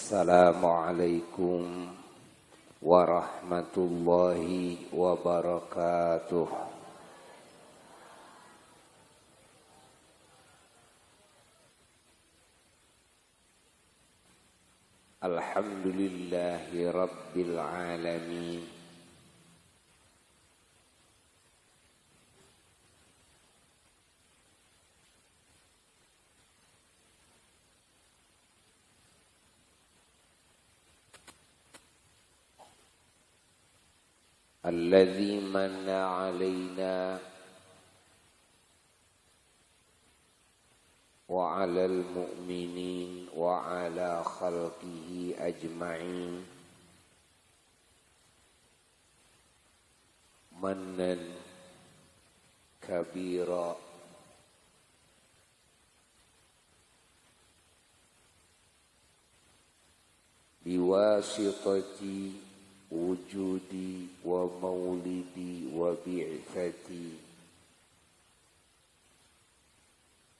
Assalamualaikum warahmatullahi wabarakatuh. Alhamdulillahi rabbil alamin. Alladzi manna alaina wa 'alal mu'minin wa 'ala khalqihi ajma'in mannan kabira biwasitati wujudi wa maulidi wa bi'tsati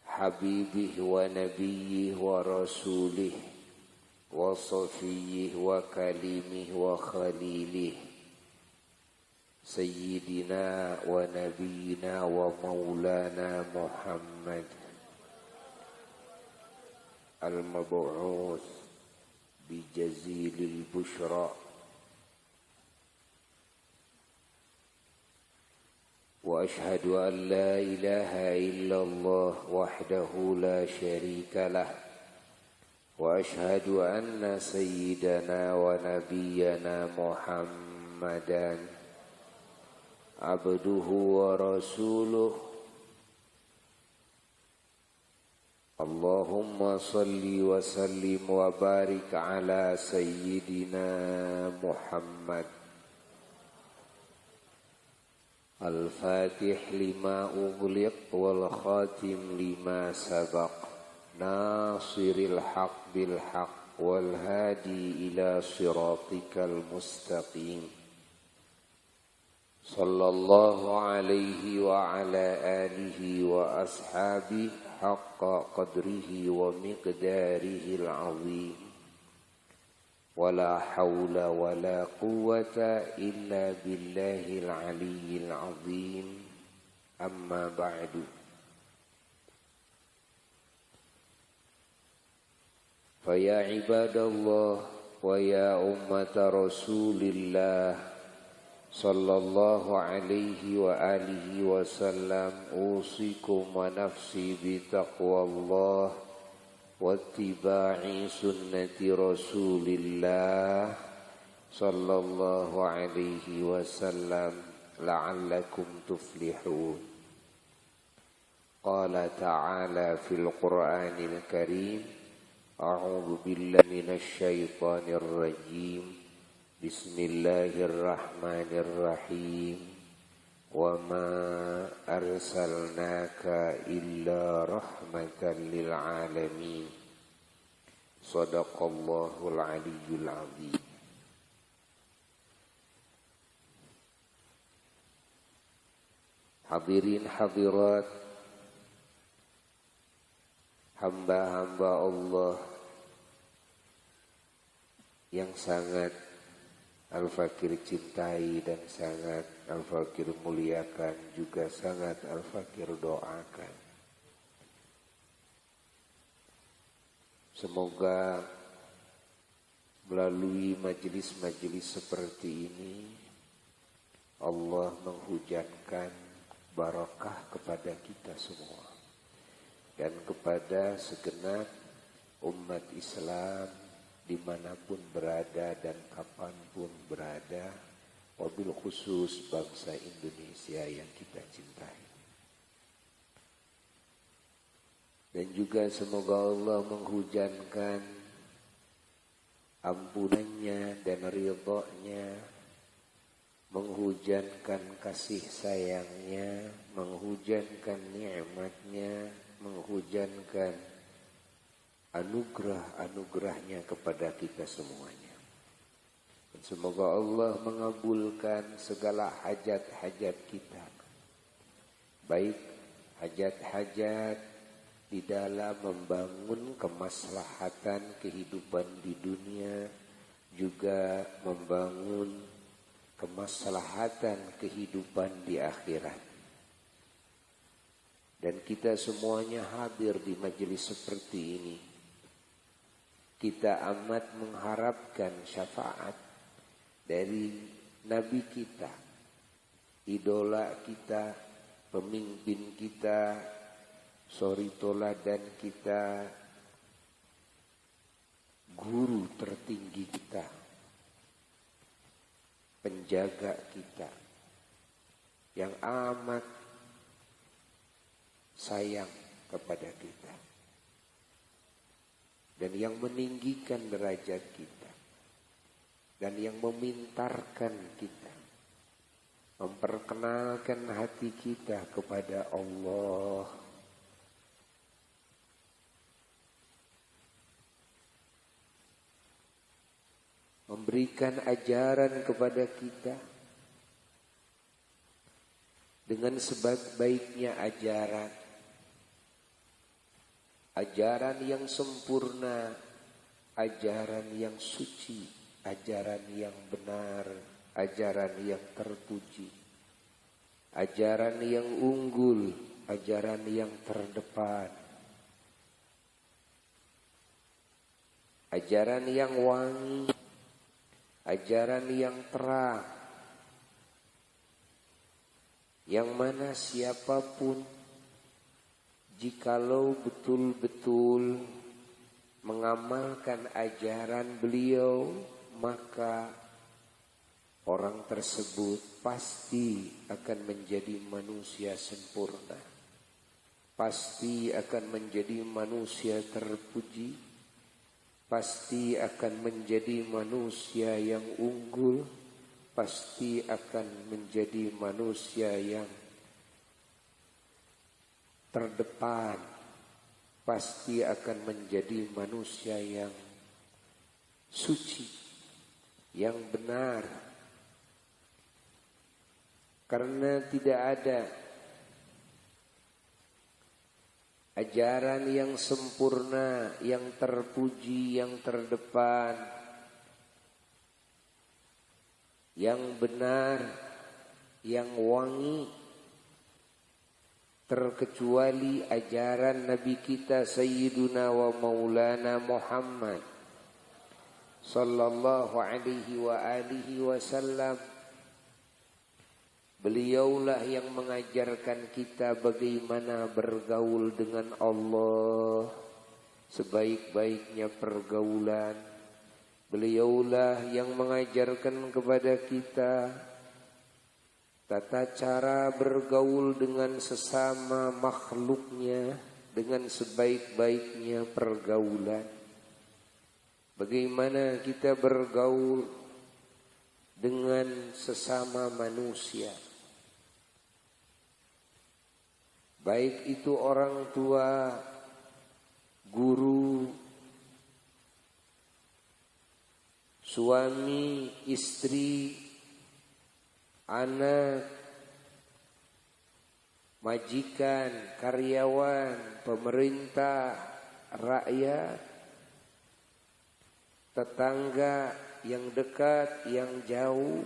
habibih wa nabiyyih wa rasulih wa safiyyih wa kalimih wa khalilih sayyidina wa nabiyyina wa maulana Muhammad al-mab'uts bi jazilil bushra wa ashhadu an la ilaha illallah wahdahu la syarika lah wa ashhadu anna sayyidana wa nabiyyana Muhammadan abduhu wa rasuluh. Allahumma salli wa sallim wa barik ala sayyidina Muhammad al-fatih lima ughliq wal khatim lima sabaq nasiril haq bil haq wal hadi ila siratikal mustaqim sallallahu alaihi wa ala alihi wa ashabihi haqqa qadrihi wa miqdarihi al-azim. Wala hawla wala quwwata illa billahil aliyyil azim. Amma ba'du. Faya ibadallah wa ya ummata rasulillah sallallahu alaihi wa alihi wa sallam usikum wa nafsi bi taqwallah wattiba'i sunnati rasulillah sallallahu alaihi wasallam la'allakum tuflihun. Qala ta'ala fil Qur'anil Karim a'udzu billahi minasy syaithanir rajim bismillahirrahmanirrahim wa ma arsalnaka illa rahmatan lil alamin. Shadaqallahul aliyyul azim. Hadirin hadirat, hamba-hamba Allah yang sangat Al-Fakir cintai dan sangat Al-Fakir muliakan, juga sangat Al-Fakir doakan. Semoga melalui majelis-majelis seperti ini Allah menghujankan barakah kepada kita semua dan kepada segenap umat Islam dimanapun berada dan kapanpun berada, wabil khusus bangsa Indonesia yang kita cintai. Dan juga semoga Allah menghujankan ampunannya dan ridhonya, menghujankan kasih sayangnya, menghujankan nikmatnya, menghujankan anugerah-anugerahnya kepada kita semuanya. Dan semoga Allah mengabulkan segala hajat-hajat kita, baik hajat-hajat di dalam membangun kemaslahatan kehidupan di dunia, juga membangun kemaslahatan kehidupan di akhirat. Dan kita semuanya hadir di majelis seperti ini. Kita amat mengharapkan syafaat dari Nabi kita, idola kita, pemimpin kita, suri toladan kita, guru tertinggi kita, penjaga kita, yang amat sayang kepada kita dan yang meninggikan derajat kita dan yang memintarkan kita, memperkenalkan hati kita kepada Allah. Memberikan ajaran kepada kita dengan sebaik-baiknya ajaran. Ajaran yang sempurna, ajaran yang suci, ajaran yang benar, ajaran yang terpuji, ajaran yang unggul, ajaran yang terdepan, ajaran yang wangi, ajaran yang terang, yang mana siapapun jikalau betul-betul mengamalkan ajaran beliau, maka orang tersebut pasti akan menjadi manusia sempurna, pasti akan menjadi manusia terpuji, pasti akan menjadi manusia yang unggul, pasti akan menjadi manusia yang terdepan, pasti akan menjadi manusia yang suci, yang benar. Karena tidak ada ajaran yang sempurna, yang terpuji, yang terdepan, yang benar, yang wangi, terkecuali ajaran Nabi kita Sayyiduna wa Maulana Muhammad sallallahu alaihi wa alihi wasallam. Beliaulah yang mengajarkan kita bagaimana bergaul dengan Allah sebaik-baiknya pergaulan. Beliaulah yang mengajarkan kepada kita tata cara bergaul dengan sesama makhluknya dengan sebaik-baiknya pergaulan. Bagaimana kita bergaul dengan sesama manusia, baik itu orang tua, guru, suami, istri, anak, majikan, karyawan, pemerintah, rakyat, tetangga yang dekat, yang jauh.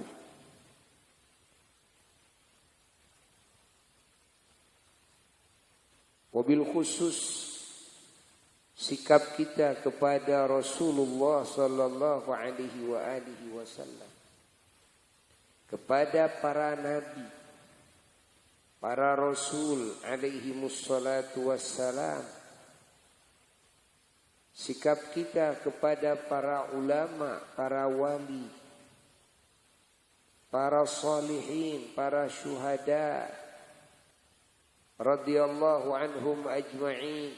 Wabil khusus sikap kita kepada Rasulullah sallallahu alaihi wasallam, kepada para nabi, para rasul alaihi mussalatu wassalam, sikap kita kepada para ulama, para wali, para salihin, para syuhada radhiyallahu anhum ajma'in.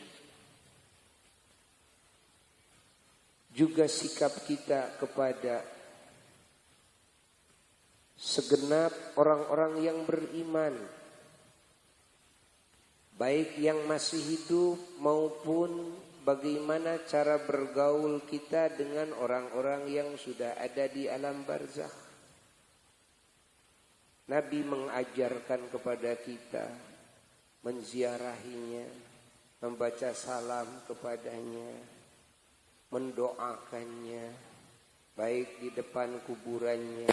Juga sikap kita kepada segenap orang-orang yang beriman, baik yang masih hidup maupun bagaimana cara bergaul kita dengan orang-orang yang sudah ada di alam barzakh. Nabi mengajarkan kepada kita menziarahinya, membaca salam kepadanya, mendoakannya, baik di depan kuburannya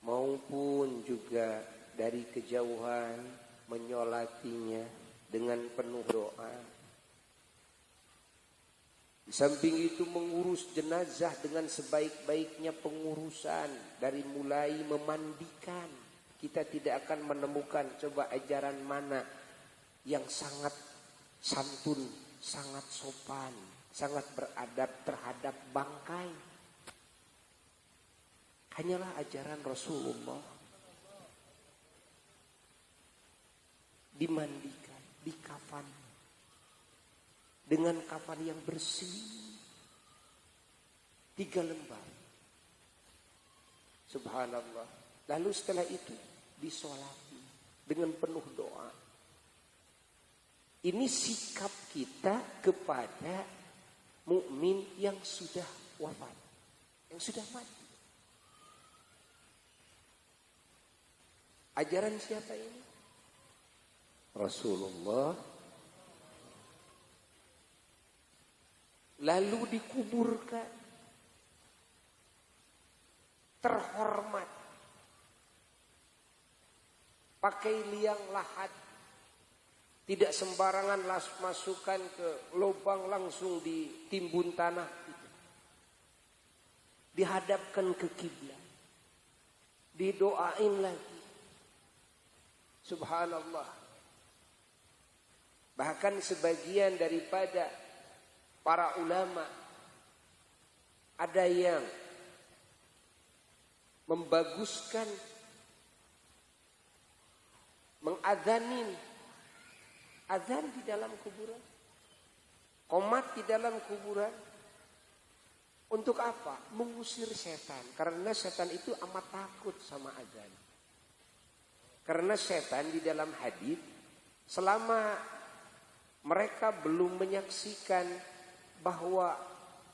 maupun juga dari kejauhan, menyolatinya dengan penuh doa. Di samping itu mengurus jenazah dengan sebaik-baiknya pengurusan, dari mulai memandikan. Kita tidak akan menemukan coba ajaran mana yang sangat santun, sangat sopan, sangat beradab terhadap bangkai. Hanyalah ajaran Rasulullah. Dimandikan, dikafan dengan kafan yang bersih, 3 lembar. Subhanallah. Lalu setelah itu disolati dengan penuh doa. Ini sikap kita kepada mukmin yang sudah wafat, yang sudah mati. Ajaran siapa ini? Rasulullah. Lalu dikuburkan, terhormat, pakai liang lahat, tidak sembarangan masukkan ke lubang, langsung ditimbun tanah, dihadapkan ke kiblat, didoain lagi. Subhanallah. Bahkan sebagian daripada para ulama ada yang membaguskan mengadzankan azan di dalam kuburan, qomat di dalam kuburan. Untuk apa? Mengusir setan. Karena setan itu amat takut sama azan. Karena setan di dalam hadis, selama mereka belum menyaksikan bahwa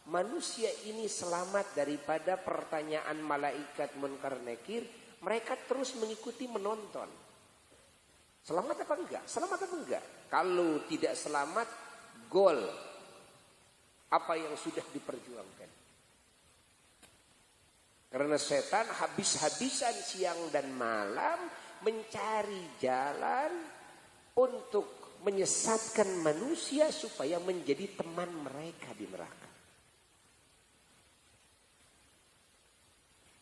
manusia ini selamat daripada pertanyaan malaikat Munkar Nakir, mereka terus mengikuti, menonton. Selamat apa enggak? Selamat apa enggak? Kalau tidak selamat, gol apa yang sudah diperjuangkan. Karena setan habis-habisan siang dan malam mencari jalan untuk menyesatkan manusia supaya menjadi teman mereka di neraka.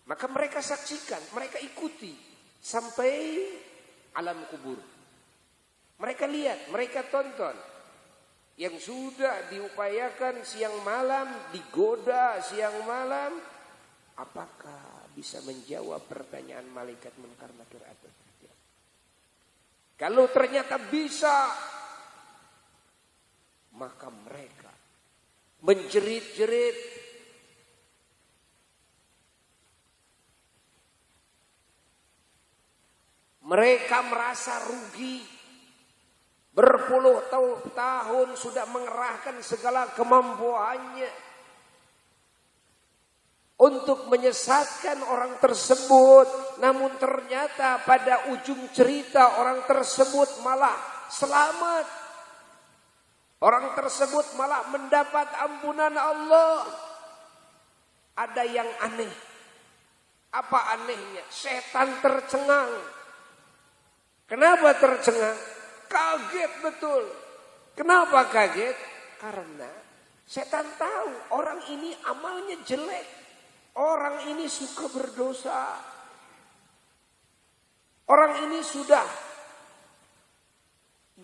Maka mereka saksikan, mereka ikuti sampai alam kubur. Mereka lihat, mereka tonton. Yang sudah diupayakan siang malam, digoda siang malam, apakah bisa menjawab pertanyaan malaikat Munkar Nakir atau tidak? Kalau ternyata bisa, maka mereka menjerit-jerit, mereka merasa rugi. Berpuluh tahun sudah mengerahkan segala kemampuannya untuk menyesatkan orang tersebut. Namun ternyata pada ujung cerita orang tersebut malah selamat. Orang tersebut malah mendapat ampunan Allah. Ada yang aneh. Apa anehnya? Setan tercengang. Kenapa tercengang? Kaget betul. Kenapa kaget? Karena setan tahu orang ini amalnya jelek. Orang ini suka berdosa. Orang ini sudah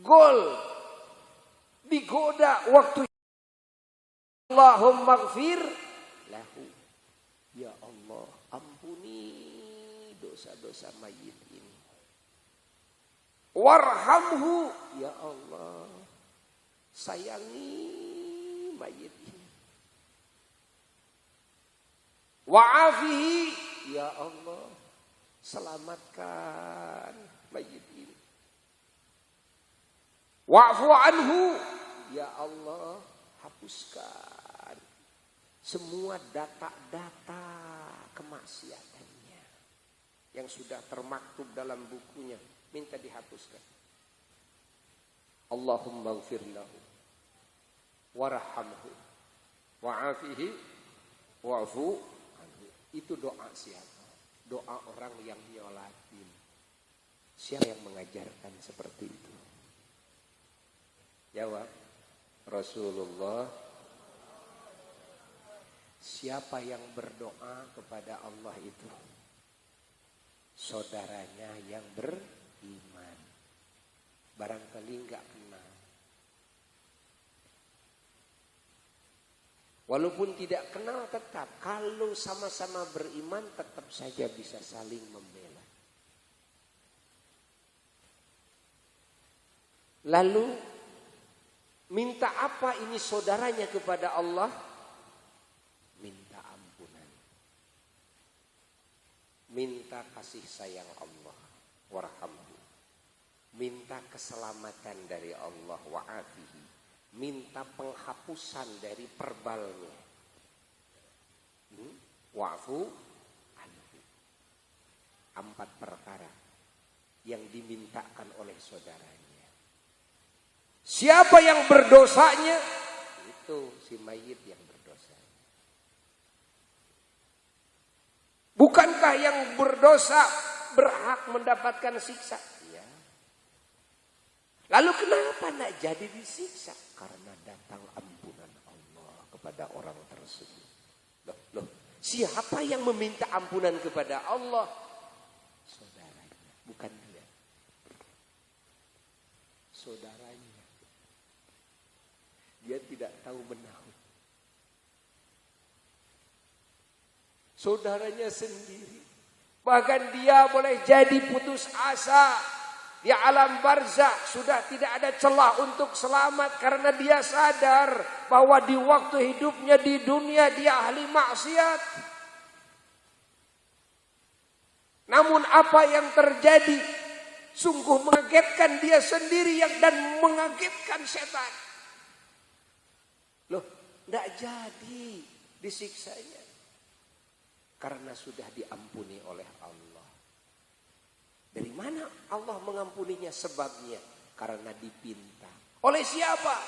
gol, digoda waktu Allahumma gfir lahu. Ya Allah, ampuni dosa-dosa mayit ini. Warhamhu, ya Allah, sayangi mayit ini. Wa'afihi, ya Allah, selamatkan mayit ini. Wa'fu anhu, ya Allah, hapuskan semua data-data kemaksiatannya yang sudah termaktub dalam bukunya. Minta dihapuskan. Allahumma gfir lahu. warhamhu wa'afihi wa'fu anhu. Itu doa siapa? Doa orang yang nyolatin. Siapa yang mengajarkan seperti itu? Jawab, Rasulullah. Siapa yang berdoa kepada Allah itu? Saudaranya yang beriman. Barangkali enggak kenal. Walaupun tidak kenal tetap, kalau sama-sama beriman tetap saja bisa saling membela. Lalu minta apa ini saudaranya kepada Allah? Minta ampunan. Minta kasih sayang Allah. Warhamhu. Minta keselamatan dari Allah. Wa'afihi. Minta penghapusan dari perbalnya. Wa'fu anhu. 4 perkara yang dimintakan oleh saudaranya. Siapa yang berdosanya? Itu si mayit yang berdosa. Bukankah yang berdosa berhak mendapatkan siksa? Ya. Lalu kenapa nak jadi disiksa? Karena datang ampunan Allah kepada orang tersebut. Loh, siapa yang meminta ampunan kepada Allah? Saudaranya, bukan dia. Saudaranya. Dia tidak tahu menahu. Saudaranya sendiri. Bahkan dia boleh jadi putus asa. Di alam barzakh sudah tidak ada celah untuk selamat. Karena dia sadar bahwa di waktu hidupnya di dunia dia ahli maksiat. Namun apa yang terjadi sungguh mengagetkan dia sendiri dan mengagetkan setan. Loh, tidak jadi disiksanya. Karena sudah diampuni oleh Allah. Dari mana Allah mengampuninya? Sebabnya karena dipinta. Oleh siapa?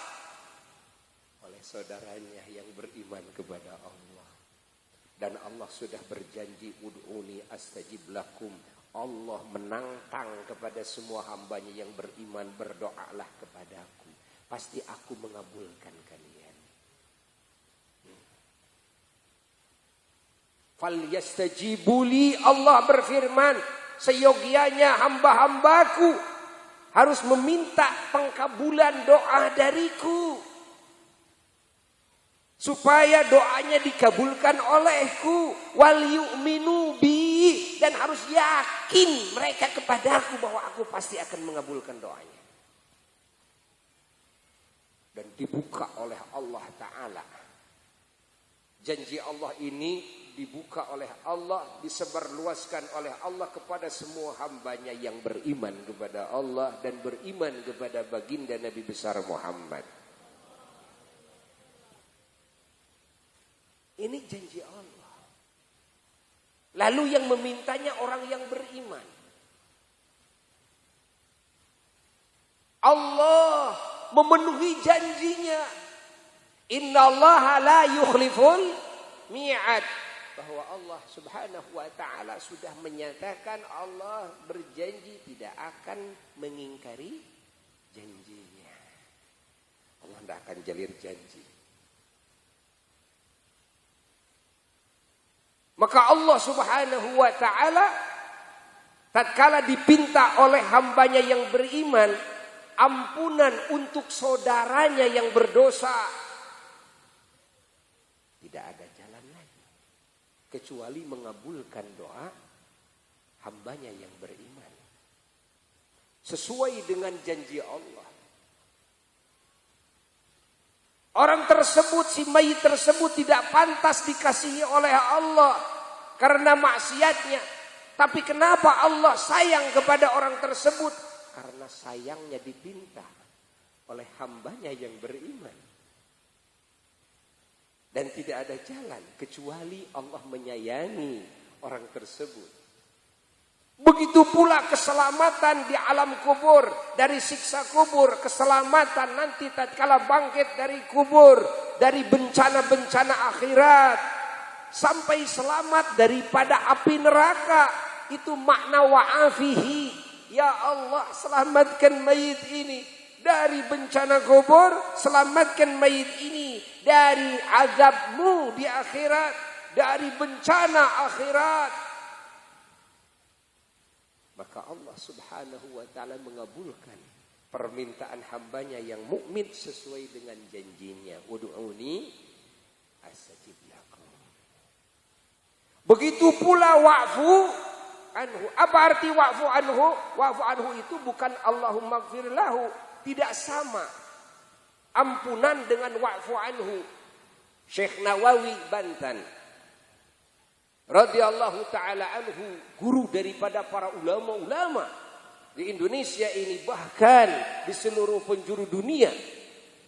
Oleh saudaranya yang beriman kepada Allah. Dan Allah sudah berjanji, ud'uni astajib lakum. Allah menantang kepada semua hambanya yang beriman, berdoalah kepadaku. Pasti aku mengabulkan kalian. Falyastajibuli, Allah berfirman, seyogianya hamba-hambaku harus meminta pengkabulan doa dariku. Supaya doanya dikabulkan olehku. Wal yu'minu bi, dan harus yakin mereka kepadaku bahwa aku pasti akan mengabulkan doanya. Dan dibuka oleh Allah Ta'ala. Janji Allah ini dibuka oleh Allah, disebarluaskan oleh Allah kepada semua hambanya yang beriman kepada Allah dan beriman kepada baginda Nabi besar Muhammad. Ini janji Allah. Lalu yang memintanya orang yang beriman. Allah memenuhi janjinya. Innallaha la yukhliful mi'ad. Bahwa Allah subhanahu wa ta'ala sudah menyatakan Allah berjanji tidak akan mengingkari janjinya. Allah tidak akan jalir janji. Maka Allah subhanahu wa ta'ala tatkala dipinta oleh hambanya yang beriman ampunan untuk saudaranya yang berdosa, tidak ada jalan lagi kecuali mengabulkan doa hambanya yang beriman sesuai dengan janji Allah. Orang tersebut, si mayit tersebut tidak pantas dikasihi oleh Allah karena maksiatnya. Tapi kenapa Allah sayang kepada orang tersebut? Karena sayangnya dipinta oleh hambanya yang beriman. Dan tidak ada jalan kecuali Allah menyayangi orang tersebut. Begitu pula keselamatan di alam kubur, dari siksa kubur, keselamatan nanti tatkala bangkit dari kubur, dari bencana-bencana akhirat, sampai selamat daripada api neraka. Itu makna wa'afihi. Ya Allah, selamatkan mayit ini dari bencana kubur, selamatkan mayit ini dari azabmu di akhirat, dari bencana akhirat. Maka Allah subhanahu wa ta'ala mengabulkan permintaan hambanya yang mukmin sesuai dengan janjinya. Ud'uni astajib lakum. Begitu pula wa'fu anhu. Apa arti wa'fu anhu? Wa'fu anhu itu bukan Allahumma gfir lahu. Tidak sama ampunan dengan wa'fu anhu. Syekh Nawawi Banten radhiyallahu ta'ala anhu, guru daripada para ulama-ulama di Indonesia ini, bahkan di seluruh penjuru dunia,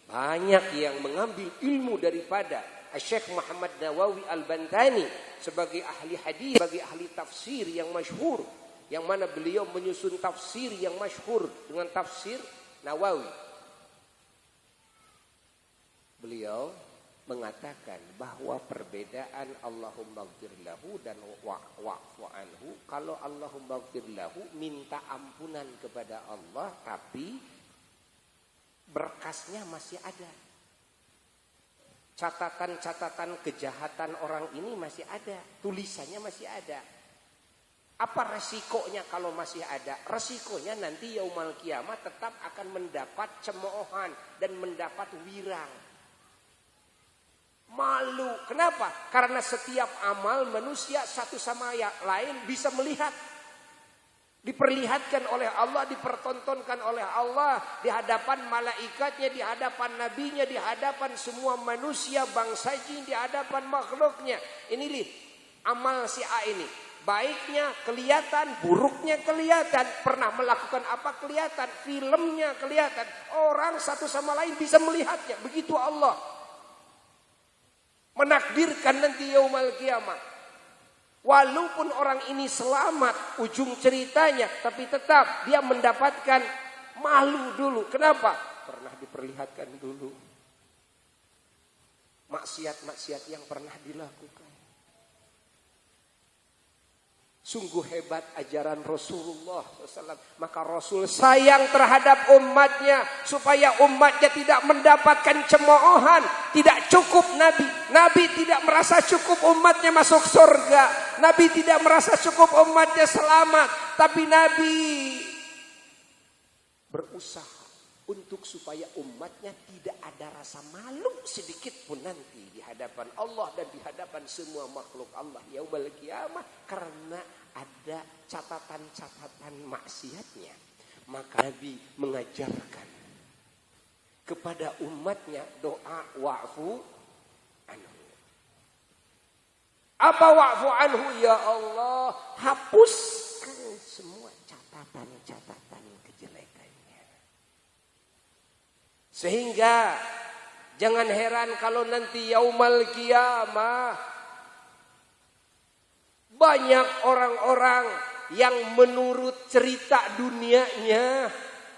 banyak yang mengambil ilmu daripada Syekh Muhammad Nawawi Al-Bantani sebagai ahli hadis, sebagai ahli tafsir yang masyhur, yang mana beliau menyusun tafsir yang masyhur dengan tafsir Nawawi. Beliau mengatakan bahwa perbedaan Allahumma gfir lahu dan wa'fu anhu, kalau Allahumma gfir lahu minta ampunan kepada Allah, tapi berkasnya masih ada. Catatan-catatan kejahatan orang ini masih ada, tulisannya masih ada. Apa resikonya kalau masih ada? Resikonya nanti yaumul kiamat tetap akan mendapat cemoohan dan mendapat wirang. Malu. Kenapa? Karena setiap amal manusia satu sama yang lain bisa melihat. Diperlihatkan oleh Allah, dipertontonkan oleh Allah di hadapan malaikatnya, di hadapan nabinya, di hadapan semua manusia, bangsa jin, di hadapan makhluknya. Ini lihat amal si A ini. Baiknya kelihatan, buruknya kelihatan, pernah melakukan apa kelihatan, filmnya kelihatan. Orang satu sama lain bisa melihatnya. Begitu Allah menakdirkan nanti yaumul kiamat. Walaupun orang ini selamat ujung ceritanya, tapi tetap dia mendapatkan malu dulu. Kenapa? Pernah diperlihatkan dulu maksiat-maksiat yang pernah dilakukan. Sungguh hebat ajaran Rasulullah SAW. Maka Rasul sayang terhadap umatnya, supaya umatnya tidak mendapatkan cemoohan. Tidak cukup Nabi. Nabi tidak merasa cukup umatnya masuk surga. Nabi tidak merasa cukup umatnya selamat. Tapi Nabi berusaha untuk supaya umatnya tidak ada rasa malu sedikit pun nanti di hadapan Allah dan di hadapan semua makhluk Allah yaumul kiamah, karena ada catatan-catatan maksiatnya. Maka Nabi mengajarkan kepada umatnya doa wa'fu anhu. Apa wa'fu anhu? Ya Allah, hapuskan semua catatan-catatan kejelekannya. Sehingga jangan heran kalau nanti yaumul kiamah banyak orang-orang yang menurut cerita dunianya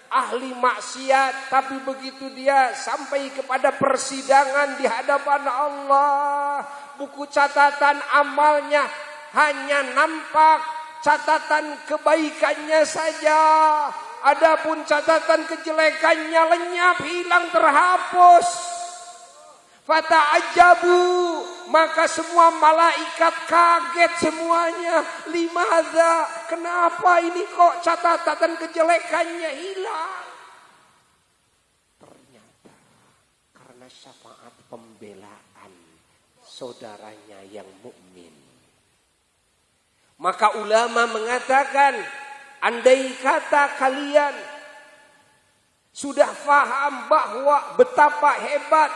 ahli maksiat, tapi begitu dia sampai kepada persidangan di hadapan Allah, buku catatan amalnya hanya nampak catatan kebaikannya saja. Adapun catatan kejelekannya lenyap, hilang, terhapus. Fata'ajabu, maka semua malaikat kaget semuanya. Limadza, kenapa ini kok catatan kejelekannya hilang? Ternyata karena syafaat pembelaan saudaranya yang mukmin. Maka ulama mengatakan, andai kata kalian sudah faham bahwa betapa hebat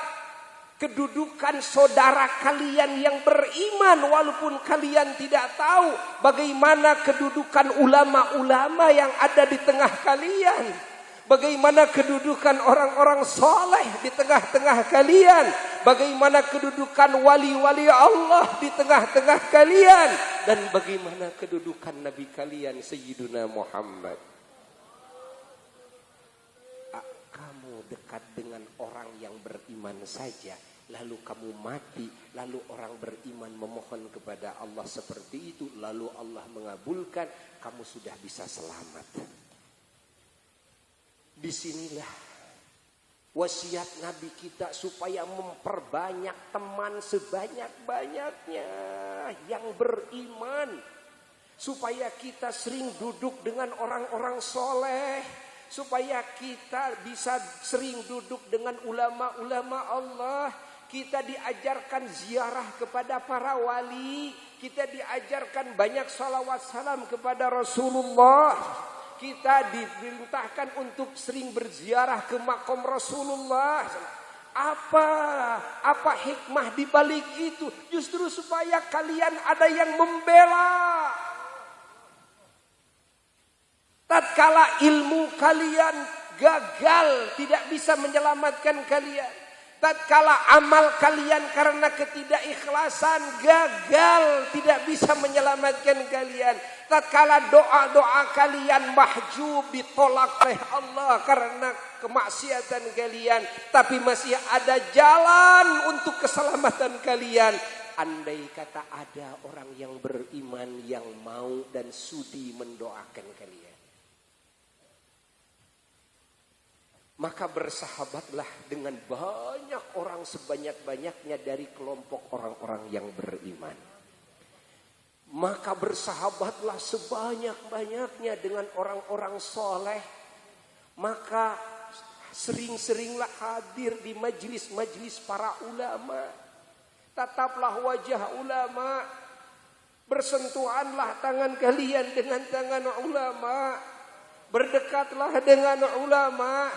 kedudukan saudara kalian yang beriman, walaupun kalian tidak tahu bagaimana kedudukan ulama-ulama yang ada di tengah kalian, Bagaimana kedudukan orang-orang soleh di tengah-tengah kalian? Bagaimana kedudukan wali-wali Allah di tengah-tengah kalian? Dan bagaimana kedudukan Nabi kalian Sayyiduna Muhammad? Kamu dekat dengan orang yang beriman saja, lalu kamu mati, lalu orang beriman memohon kepada Allah seperti itu, lalu Allah mengabulkan, kamu sudah bisa selamat. Disinilah wasiat Nabi kita supaya memperbanyak teman sebanyak-banyaknya yang beriman. Supaya kita sering duduk dengan orang-orang soleh. Supaya kita bisa sering duduk dengan ulama-ulama Allah. Kita diajarkan ziarah kepada para wali. Kita diajarkan banyak salawat salam kepada Rasulullah. Kita diperintahkan untuk sering berziarah ke makam Rasulullah. Apa hikmah di balik itu? Justru supaya kalian ada yang membela. Tatkala ilmu kalian gagal, tidak bisa menyelamatkan kalian. Tatkala amal kalian karena ketidakikhlasan gagal, tidak bisa menyelamatkan kalian. Tatkala doa-doa kalian mahjub, ditolak oleh Allah karena kemaksiatan kalian, tapi masih ada jalan untuk keselamatan kalian. Andai kata ada orang yang beriman yang mau dan sudi mendoakan kalian, maka bersahabatlah dengan banyak orang sebanyak-banyaknya dari kelompok orang-orang yang beriman. Maka bersahabatlah sebanyak-banyaknya dengan orang-orang soleh. Maka sering-seringlah hadir di majlis-majlis para ulama. Tataplah wajah ulama. Bersentuhanlah tangan kalian dengan tangan ulama. Berdekatlah dengan ulama.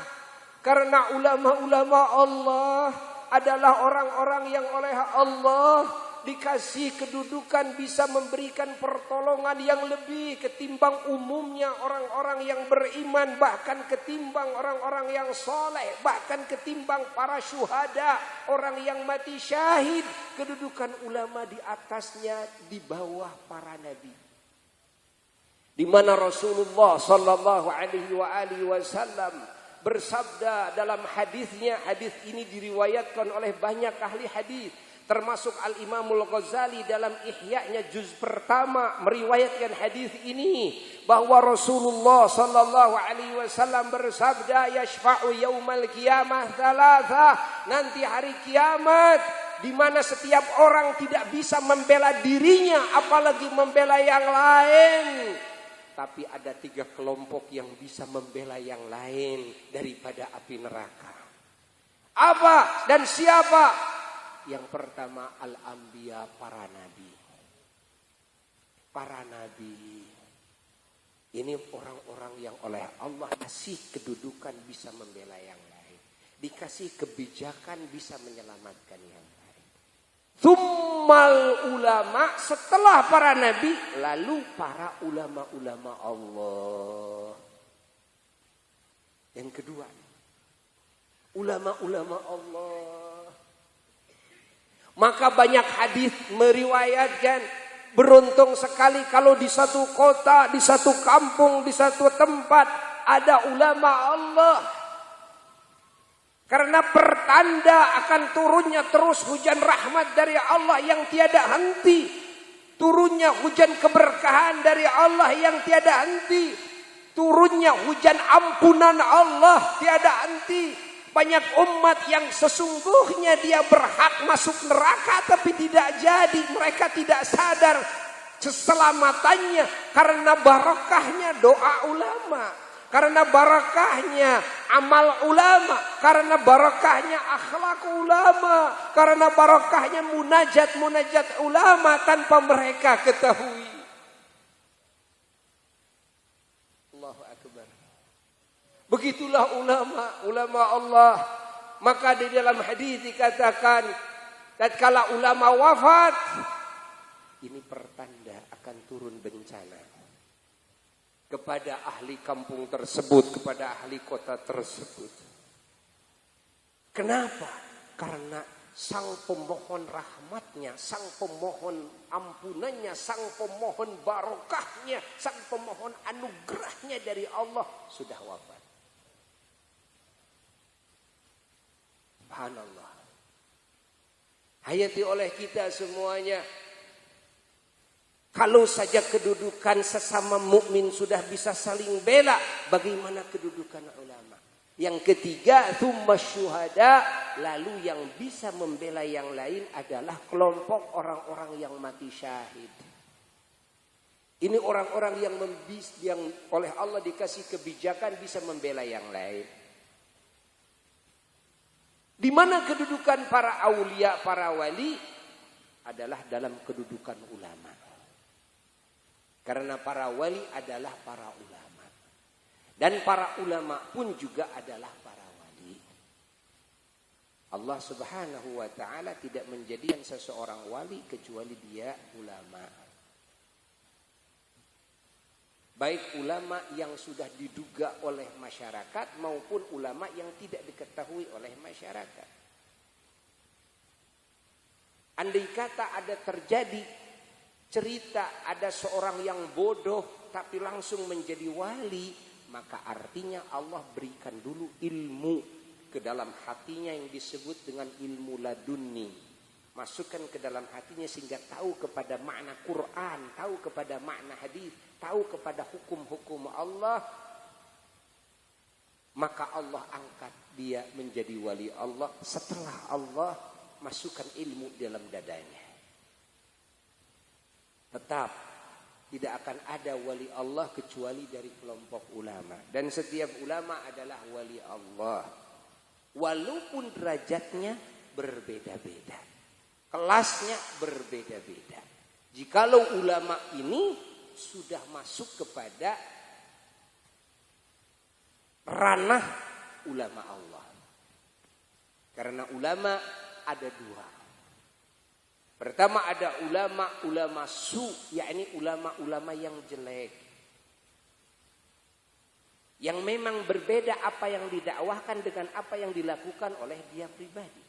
Karena ulama-ulama Allah adalah orang-orang yang oleh Allah dikasih kedudukan bisa memberikan pertolongan yang lebih ketimbang umumnya orang-orang yang beriman, bahkan ketimbang orang-orang yang soleh, bahkan ketimbang para syuhada, orang yang mati syahid. Kedudukan ulama di atasnya, di bawah para nabi. Di mana Rasulullah sallallahu alaihi wasallam bersabda dalam hadisnya, hadis ini diriwayatkan oleh banyak ahli hadis, termasuk Al-Imamul Ghazali dalam Ihya-nya juz pertama meriwayatkan hadis ini, bahwa Rasulullah sallallahu alaihi wasallam bersabda, yashfa'u yaumal qiyamah thalatha, nanti hari kiamat di mana setiap orang tidak bisa membela dirinya apalagi membela yang lain. Tapi ada 3 kelompok yang bisa membela yang lain daripada api neraka. Apa dan siapa? Yang pertama al-anbiya, para nabi. Para nabi ini orang-orang yang oleh Allah kasih kedudukan bisa membela yang lain. Dikasih kebijakan bisa menyelamatkan yang lain. Tsummal ulama, setelah para nabi, lalu para ulama-ulama Allah. Yang kedua, ulama-ulama Allah. Maka banyak hadis meriwayatkan, beruntung sekali kalau di satu kota, di satu kampung, di satu tempat ada ulama Allah. Karena pertanda akan turunnya terus hujan rahmat dari Allah yang tiada henti. Turunnya hujan keberkahan dari Allah yang tiada henti. Turunnya hujan ampunan Allah tiada henti. Banyak umat yang sesungguhnya dia berhak masuk neraka tapi tidak jadi. Mereka tidak sadar keselamatannya karena barokahnya doa ulama. Karena barakahnya amal ulama, karena barakahnya akhlak ulama, karena barakahnya munajat-munajat ulama tanpa mereka ketahui. Allahu Akbar. Begitulah ulama Allah. Maka di dalam hadis dikatakan, tatkala ulama wafat, ini pertanda akan turun bencana. kepada ahli kampung tersebut, kepada ahli kota tersebut. Kenapa? Karena sang pemohon rahmatnya, sang pemohon ampunannya, sang pemohon barokahnya, sang pemohon anugerahnya dari Allah sudah wafat. Subhanallah. Hayati oleh kita semuanya. Kalau saja kedudukan sesama mukmin sudah bisa saling bela, bagaimana kedudukan ulama? Yang ketiga, tsumma syuhada, lalu yang bisa membela yang lain adalah kelompok orang-orang yang mati syahid. Ini orang-orang yang oleh Allah dikasih kebijakan bisa membela yang lain. Di mana kedudukan para aulia, para wali adalah dalam kedudukan ulama. Karena para wali adalah para ulama. Dan para ulama pun juga adalah para wali. Allah Subhanahu wa ta'ala tidak menjadikan seseorang wali kecuali dia ulama. Baik ulama yang sudah diduga oleh masyarakat maupun ulama yang tidak diketahui oleh masyarakat. Andai kata ada terjadi cerita ada seorang yang bodoh tapi langsung menjadi wali, maka artinya Allah berikan dulu ilmu ke dalam hatinya yang disebut dengan ilmu laduni. Masukkan ke dalam hatinya sehingga tahu kepada makna Quran, tahu kepada makna hadis, tahu kepada hukum-hukum Allah. Maka Allah angkat dia menjadi wali Allah setelah Allah masukkan ilmu dalam dadanya. Tetap tidak akan ada wali Allah kecuali dari kelompok ulama. Dan setiap ulama adalah wali Allah. Walaupun derajatnya berbeda-beda. Kelasnya berbeda-beda. Jikalau ulama ini sudah masuk kepada ranah ulama Allah. Karena ulama ada dua. Pertama ada ulama-ulama su, yakni ulama-ulama yang jelek. Yang memang berbeda apa yang didakwahkan dengan apa yang dilakukan oleh dia pribadi.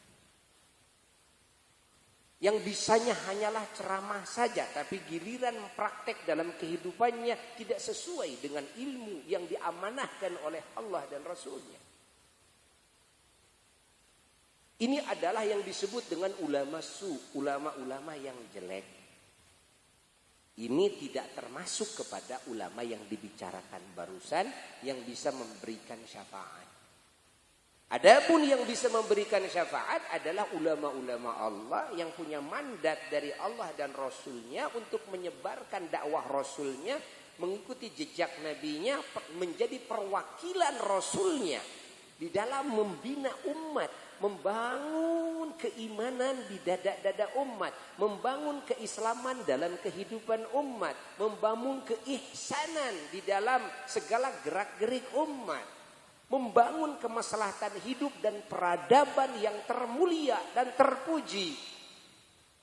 Yang bisanya hanyalah ceramah saja, tapi giliran praktek dalam kehidupannya tidak sesuai dengan ilmu yang diamanahkan oleh Allah dan Rasulnya. Ini adalah yang disebut dengan ulama su, ulama-ulama yang jelek. Ini tidak termasuk kepada ulama yang dibicarakan barusan yang bisa memberikan syafaat. Adapun yang bisa memberikan syafaat adalah ulama-ulama Allah yang punya mandat dari Allah dan Rasulnya untuk menyebarkan dakwah Rasulnya, mengikuti jejak nabinya, menjadi perwakilan Rasulnya di dalam membina umat. Membangun keimanan di dada-dada umat, membangun keislaman dalam kehidupan umat, membangun keihsanan di dalam segala gerak-gerik umat, membangun kemaslahatan hidup dan peradaban yang termulia dan terpuji.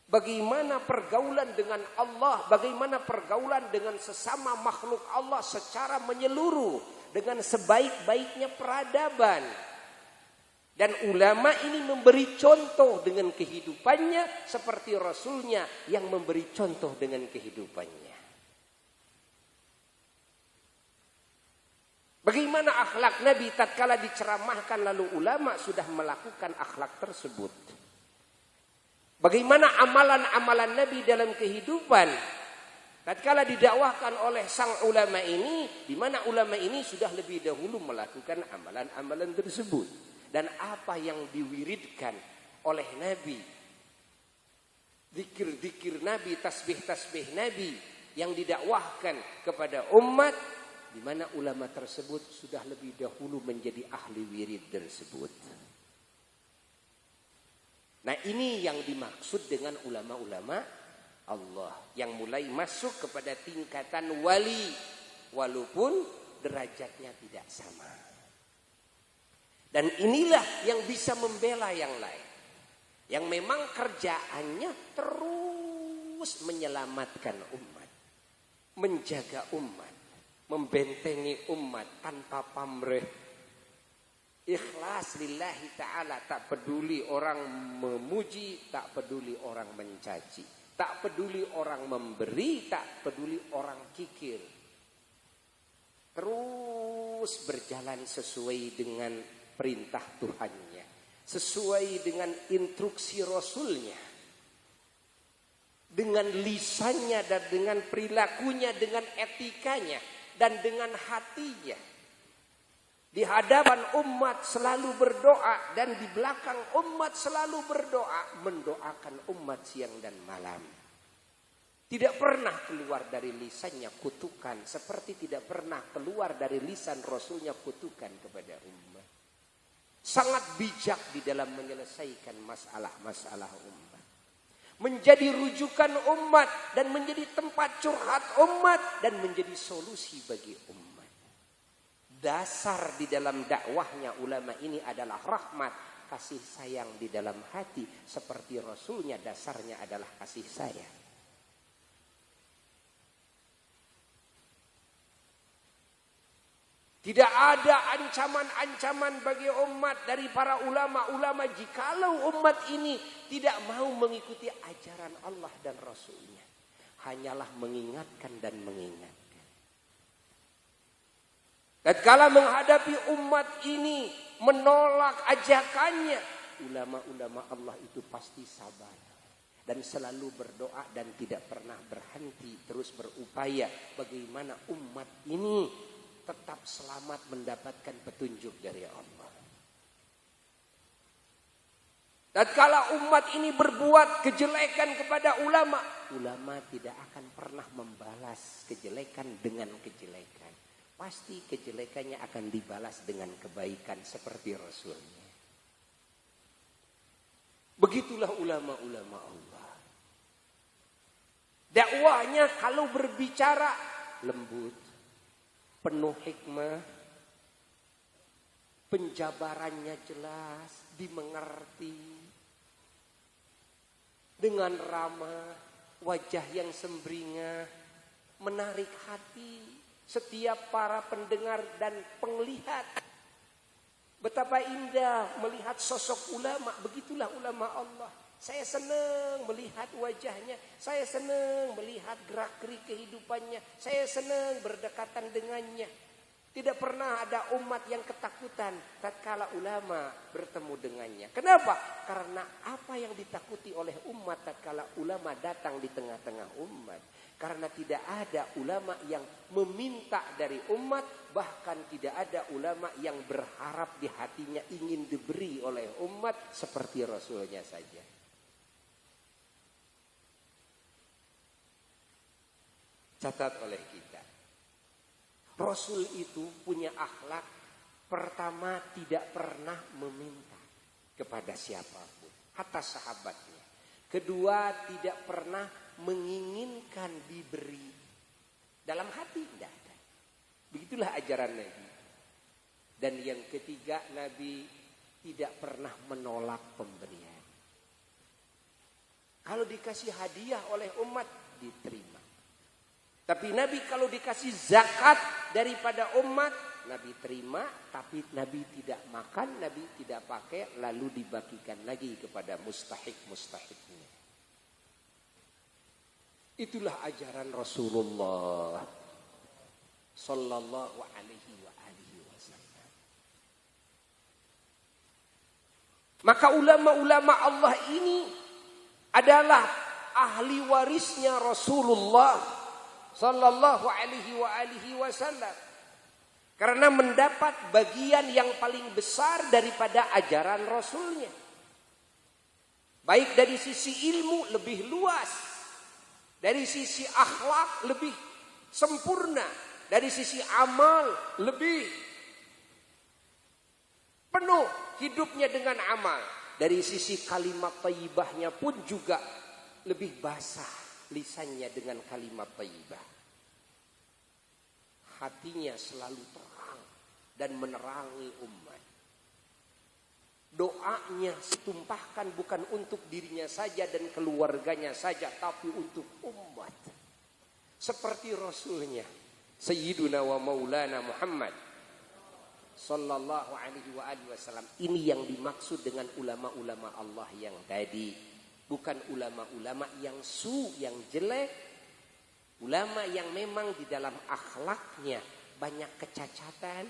Bagaimana pergaulan dengan Allah, bagaimana pergaulan dengan sesama makhluk Allah secara menyeluruh dengan sebaik-baiknya peradaban. Dan ulama ini memberi contoh dengan kehidupannya seperti Rasulnya yang memberi contoh dengan kehidupannya. Bagaimana akhlak Nabi tatkala diceramahkan lalu ulama sudah melakukan akhlak tersebut? Bagaimana amalan-amalan Nabi dalam kehidupan tatkala didakwahkan oleh sang ulama ini, di mana ulama ini sudah lebih dahulu melakukan amalan-amalan tersebut? Dan apa yang diwiridkan oleh Nabi, zikir-zikir Nabi, tasbih-tasbih Nabi yang didakwahkan kepada umat, di mana ulama tersebut sudah lebih dahulu menjadi ahli wirid tersebut. Nah, ini yang dimaksud dengan ulama-ulama Allah yang mulai masuk kepada tingkatan wali walaupun derajatnya tidak sama. Dan inilah yang bisa membela yang lain. Yang memang kerjaannya terus menyelamatkan umat. Menjaga umat. membentengi umat tanpa pamrih. Ikhlas lillahi ta'ala, tak peduli orang memuji, tak peduli orang mencaci, tak peduli orang memberi, tak peduli orang kikir. Terus berjalan sesuai dengan perintah Tuhannya, sesuai dengan instruksi Rasulnya, dengan lisannya dan dengan perilakunya, dengan etikanya dan dengan hatinya. Di hadapan umat selalu berdoa dan di belakang umat selalu berdoa, mendoakan umat siang dan malam. Tidak pernah keluar dari lisannya kutukan, seperti tidak pernah keluar dari lisan Rasulnya kutukan kepada umat. Sangat bijak di dalam menyelesaikan masalah-masalah umat. Menjadi rujukan umat dan menjadi tempat curhat umat dan menjadi solusi bagi umat. Dasar di dalam dakwahnya ulama ini adalah rahmat, kasih sayang di dalam hati. Seperti Rasulnya dasarnya adalah kasih sayang. Tidak ada ancaman-ancaman bagi umat dari para ulama-ulama jikalau umat ini tidak mau mengikuti ajaran Allah dan Rasulnya. Hanyalah mengingatkan dan mengingatkan. Tatkala menghadapi umat ini menolak ajakannya, ulama-ulama Allah itu pasti sabar dan selalu berdoa dan tidak pernah berhenti, terus berupaya bagaimana umat ini tetap selamat mendapatkan petunjuk dari Allah. Tatkala umat ini berbuat kejelekan kepada ulama, ulama tidak akan pernah membalas kejelekan dengan kejelekan. Pasti kejelekannya akan dibalas dengan kebaikan seperti Rasulnya. Begitulah ulama-ulama Allah. Dakwahnya kalau berbicara lembut, penuh hikmah, penjabarannya jelas, dimengerti, dengan ramah, wajah yang sembringah, menarik hati setiap para pendengar dan penglihat. Betapa indah melihat sosok ulama, begitulah ulama Allah. Saya senang melihat wajahnya, saya senang melihat gerak-gerik kehidupannya, saya senang berdekatan dengannya. Tidak pernah ada umat yang ketakutan tatkala ulama bertemu dengannya. Kenapa? Karena apa yang ditakuti oleh umat tatkala ulama datang di tengah-tengah umat. Karena tidak ada ulama yang meminta dari umat, bahkan tidak ada ulama yang berharap di hatinya ingin diberi oleh umat seperti Rasulnya saja. Catat oleh kita. Rasul itu punya akhlak, pertama tidak pernah meminta kepada siapapun, hatta sahabatnya. Kedua, tidak pernah menginginkan diberi. Dalam hati tidak ada. Begitulah ajaran Nabi. Dan yang ketiga, Nabi tidak pernah menolak pemberian. Kalau dikasih hadiah oleh umat, diterima. Tapi Nabi kalau dikasih zakat daripada umat, Nabi terima, tapi Nabi tidak makan, Nabi tidak pakai, lalu dibagikan lagi kepada mustahik-mustahiknya. Itulah ajaran Rasulullah sallallahu alaihi wasallam. Maka ulama-ulama Allah ini adalah ahli warisnya Rasulullah sallallahu alaihi wasallam. Karena mendapat bagian yang paling besar daripada ajaran Rasulnya. Baik dari sisi ilmu lebih luas, dari sisi akhlak lebih sempurna, dari sisi amal lebih penuh hidupnya dengan amal. Dari sisi kalimat thayyibahnya pun juga lebih basah lisannya dengan kalimat thayyibah. Hatinya selalu terang dan menerangi umat. Doanya ditumpahkan bukan untuk dirinya saja dan keluarganya saja, tapi untuk umat. Seperti Rasulnya. Sayyiduna wa maulana Muhammad sallallahu alaihi wa alihi wasallam. Ini yang dimaksud dengan ulama-ulama Allah yang tadi. Bukan ulama-ulama yang yang jelek. Ulama yang memang di dalam akhlaknya banyak kecacatan.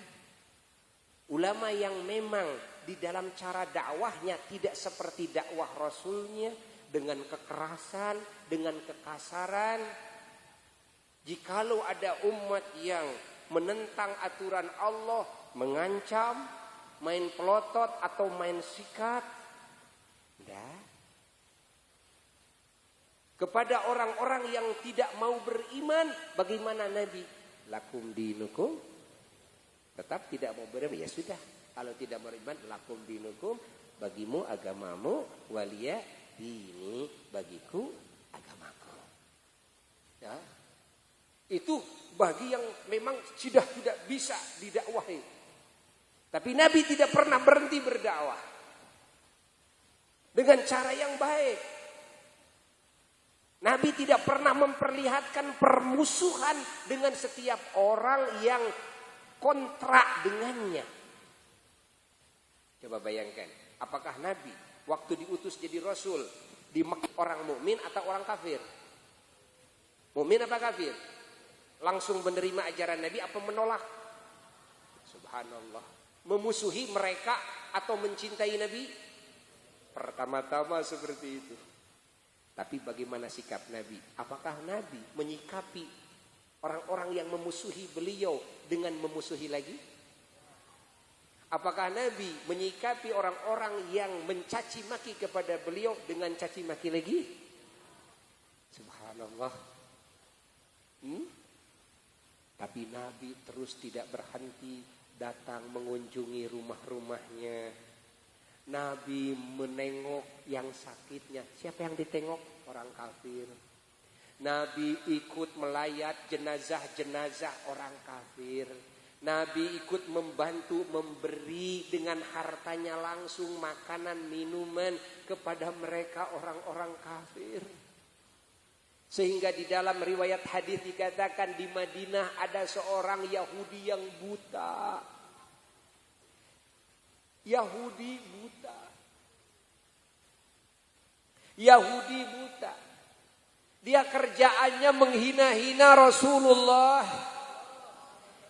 Ulama yang memang di dalam cara dakwahnya tidak seperti dakwah Rasulnya, dengan kekerasan, dengan kekasaran. Jikalau ada umat yang menentang aturan Allah, mengancam, main pelotot atau main sikat, enggak. Kepada orang-orang yang tidak mau beriman, bagaimana Nabi? Lakum dinukum, tetap tidak mau beriman, ya sudah. Kalau tidak beriman, lakum dinukum, bagimu agamamu, waliya dini, bagiku agamaku. Ya. Itu bagi yang memang sudah tidak bisa didakwahi. Tapi Nabi tidak pernah berhenti berdakwah dengan cara yang baik. Nabi tidak pernah memperlihatkan permusuhan dengan setiap orang yang kontra dengannya. Coba bayangkan, apakah Nabi waktu diutus jadi Rasul di orang mukmin atau orang kafir? Mukmin apa kafir? Langsung menerima ajaran Nabi apa menolak? Subhanallah. Memusuhi mereka atau mencintai Nabi? Pertama-tama seperti itu. Tapi bagaimana sikap Nabi? Apakah Nabi menyikapi orang-orang yang memusuhi beliau dengan memusuhi lagi? Apakah Nabi menyikapi orang-orang yang mencaci maki kepada beliau dengan caci maki lagi? Subhanallah. Tapi Nabi terus tidak berhenti datang mengunjungi rumah-rumahnya. Nabi menengok yang sakitnya. Siapa yang ditengok? Orang kafir. Nabi ikut melayat jenazah-jenazah orang kafir. Nabi ikut membantu memberi dengan hartanya langsung makanan, minuman kepada mereka orang-orang kafir. Sehingga di dalam riwayat hadis dikatakan di Madinah ada seorang Yahudi yang buta. Yahudi buta. Yahudi buta. Dia kerjaannya menghina-hina Rasulullah.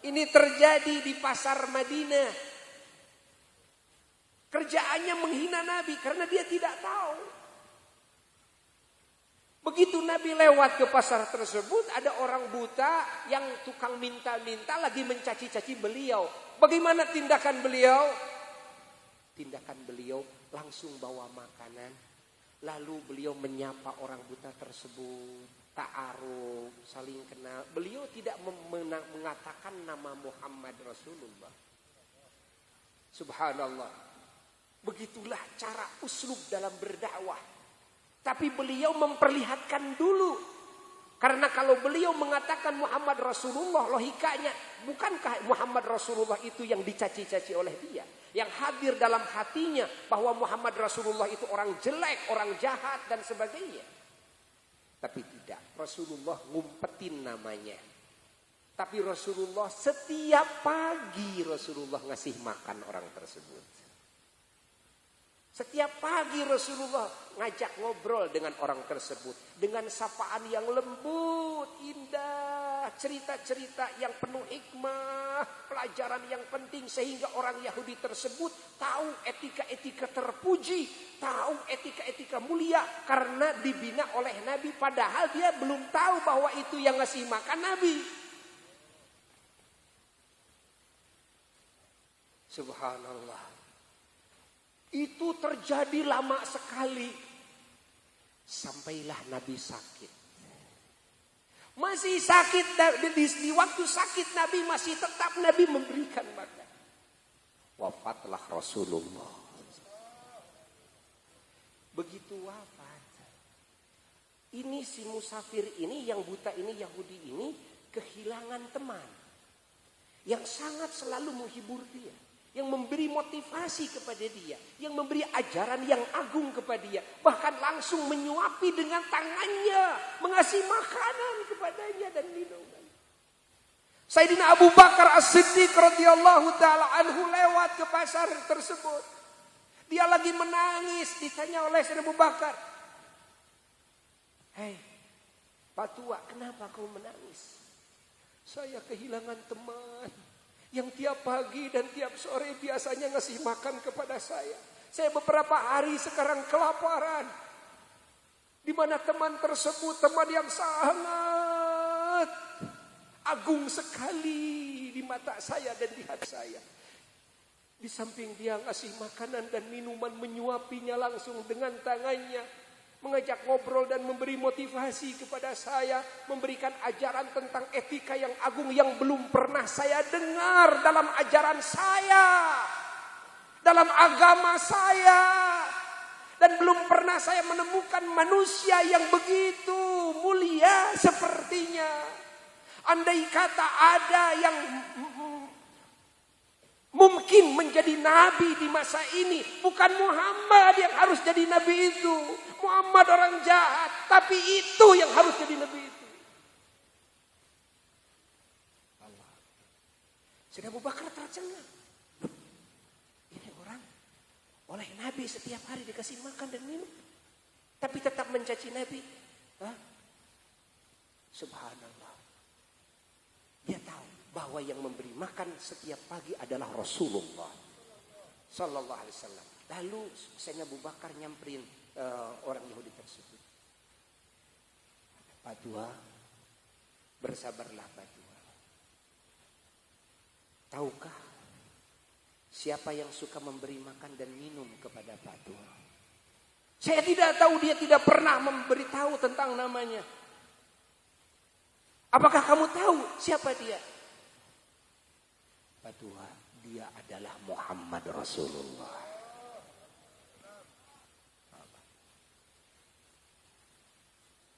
Ini terjadi di pasar Madinah. Kerjaannya menghina Nabi karena dia tidak tahu. Begitu Nabi lewat ke pasar tersebut, ada orang buta yang tukang minta-minta lagi mencaci-caci beliau. Bagaimana tindakan beliau? Tindakan beliau langsung bawa makanan. Lalu beliau menyapa orang buta tersebut. Ta'aruf, saling kenal. Beliau tidak mengatakan nama Muhammad Rasulullah. Subhanallah. Begitulah cara uslub dalam berdakwah. Tapi beliau memperlihatkan dulu. Karena kalau beliau mengatakan Muhammad Rasulullah, logikanya bukankah Muhammad Rasulullah itu yang dicaci-caci oleh dia? Yang hadir dalam hatinya bahwa Muhammad Rasulullah itu orang jelek, orang jahat dan sebagainya. Tapi tidak, Rasulullah ngumpetin namanya. Tapi Rasulullah setiap pagi Rasulullah ngasih makan orang tersebut. Setiap pagi Rasulullah ngajak ngobrol dengan orang tersebut. Dengan sapaan yang lembut, indah. Cerita-cerita yang penuh hikmah. Pelajaran yang penting sehingga orang Yahudi tersebut tahu etika-etika terpuji. Tahu etika-etika mulia. Karena dibina oleh Nabi. Padahal dia belum tahu bahwa itu yang ngasih makan Nabi. Subhanallah. Itu terjadi lama sekali. Sampailah Nabi sakit. Masih sakit. Di waktu sakit Nabi masih tetap Nabi memberikan makan. Wafatlah Rasulullah. Begitu wafat. Ini si musafir ini, yang buta ini, Yahudi ini kehilangan teman. Yang sangat selalu menghibur dia. Yang memberi motivasi kepada dia. Yang memberi ajaran yang agung kepada dia. Bahkan langsung menyuapi dengan tangannya. Mengasih makanan kepadanya dan minuman. Sayyidina Abu Bakar As-Siddiq radhiyallahu taala anhu lewat ke pasar tersebut. Dia lagi menangis, ditanya oleh Sayyidina Abu Bakar, "Hei, Pak Tua, kenapa kau menangis?" "Saya kehilangan teman yang tiap pagi dan tiap sore biasanya ngasih makan kepada saya. Saya beberapa hari sekarang kelaparan. Di mana teman tersebut teman yang sangat agung sekali di mata saya dan di hati saya. Di samping dia ngasih makanan dan minuman, menyuapinya langsung dengan tangannya, mengajak ngobrol dan memberi motivasi kepada saya, memberikan ajaran tentang etika yang agung yang belum pernah saya dengar dalam ajaran saya, dalam agama saya, dan belum pernah saya menemukan manusia yang begitu mulia sepertinya. Andai kata ada yang mungkin menjadi nabi di masa ini, bukan Muhammad yang harus jadi nabi itu. Muhammad orang jahat, tapi itu yang harus jadi nabi itu." Allah. Sayyidina Abu Bakar tercengang. Ini orang oleh nabi setiap hari dikasih makan dan minum, tapi tetap mencaci nabi. Subhanallah. Dia tahu bahwa yang memberi makan setiap pagi adalah Rasulullah sallallahu alaihi wasallam. Lalu Sayyidina Abu Bakar nyamperin orang Yahudi tersebut. "Pak Tua, bersabarlah Pak Tua. Tahukah siapa yang suka memberi makan dan minum kepada Pak Tua?" "Saya tidak tahu, dia tidak pernah memberitahu tentang namanya." "Apakah kamu tahu siapa dia?" "Pak Tua, dia adalah Muhammad Rasulullah."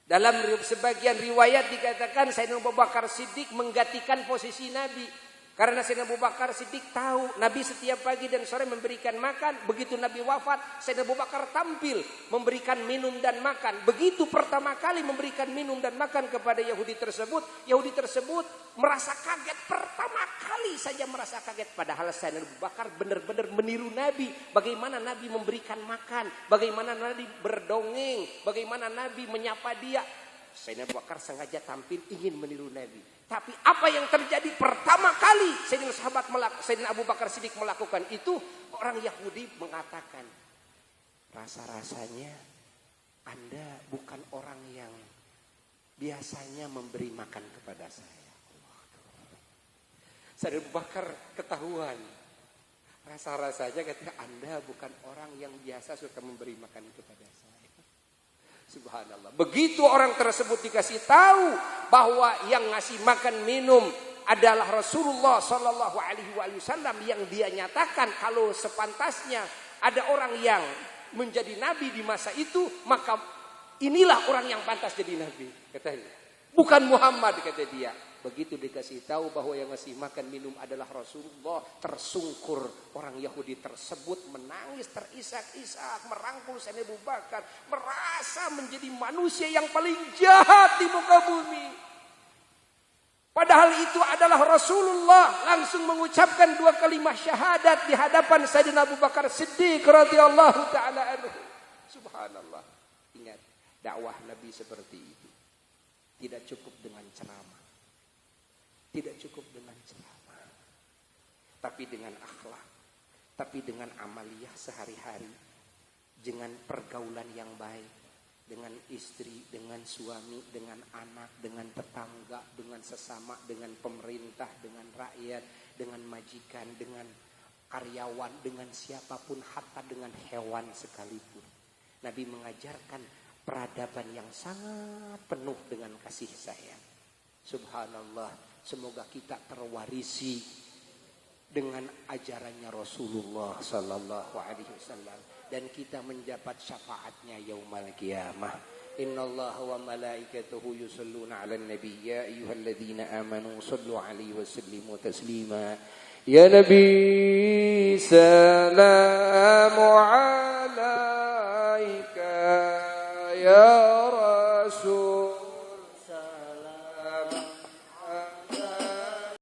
Dalam sebagian riwayat dikatakan Sayyidina Abu Bakar Siddiq menggantikan posisi Nabi. Karena Sayyidina Abu Bakar Siddiq tahu Nabi setiap pagi dan sore memberikan makan. Begitu Nabi wafat, Sayyidina Abu Bakar tampil memberikan minum dan makan. Begitu pertama kali memberikan minum dan makan kepada Yahudi tersebut, Yahudi tersebut merasa kaget. Pertama kali saja merasa kaget. Padahal Sayyidina Abu Bakar benar-benar meniru Nabi. Bagaimana Nabi memberikan makan, bagaimana Nabi berdongeng, bagaimana Nabi menyapa dia. Sayyidina Abu Bakar sengaja tampil ingin meniru Nabi. Tapi apa yang terjadi pertama kali Sayyidina Abu Bakar Siddiq melakukan itu, orang Yahudi mengatakan, "Rasa-rasanya Anda bukan orang yang biasanya memberi makan kepada saya." Sayyidina Abu Bakar ketahuan. Rasa-rasanya ketika Anda bukan orang yang biasa suka memberi makan kepada saya. Subhanallah. Begitu orang tersebut dikasih tahu bahwa yang ngasih makan minum adalah Rasulullah Sallallahu Alaihi Wasallam, yang dia nyatakan kalau sepantasnya ada orang yang menjadi nabi di masa itu, maka inilah orang yang pantas jadi nabi, katanya. Bukan Muhammad, kata dia. Begitu dikasih tahu bahwa yang ngasih makan minum adalah Rasulullah, tersungkur orang Yahudi tersebut, menangis terisak-isak, merangkul Sayyidina Abu Bakar, merasa menjadi manusia yang paling jahat di muka bumi. Padahal itu adalah Rasulullah, langsung mengucapkan 2 kalimat syahadat di hadapan Sayyidina Abu Bakar Siddiq radhiyallahu taala anhu. Subhanallah. Ingat, dakwah Nabi seperti itu. Tidak cukup dengan ceramah. Tidak cukup dengan ceramah, tapi dengan akhlak, tapi dengan amaliyah sehari-hari, dengan pergaulan yang baik, dengan istri, dengan suami, dengan anak, dengan tetangga, dengan sesama, dengan pemerintah, dengan rakyat, dengan majikan, dengan karyawan, dengan siapapun, hatta dengan hewan sekalipun. Nabi mengajarkan peradaban yang sangat penuh dengan kasih sayang. Subhanallah. Semoga kita terwarisi dengan ajarannya Rasulullah Sallallahu Alaihi Wasallam, dan kita mendapat syafaatnya yaumal qiyamah. Innallaha wa malaikatahu yusalluna 'alan nabiy ya ayyuhalladzina amanu sallu 'alaihi wa sallimu taslima. Ya Nabi salamu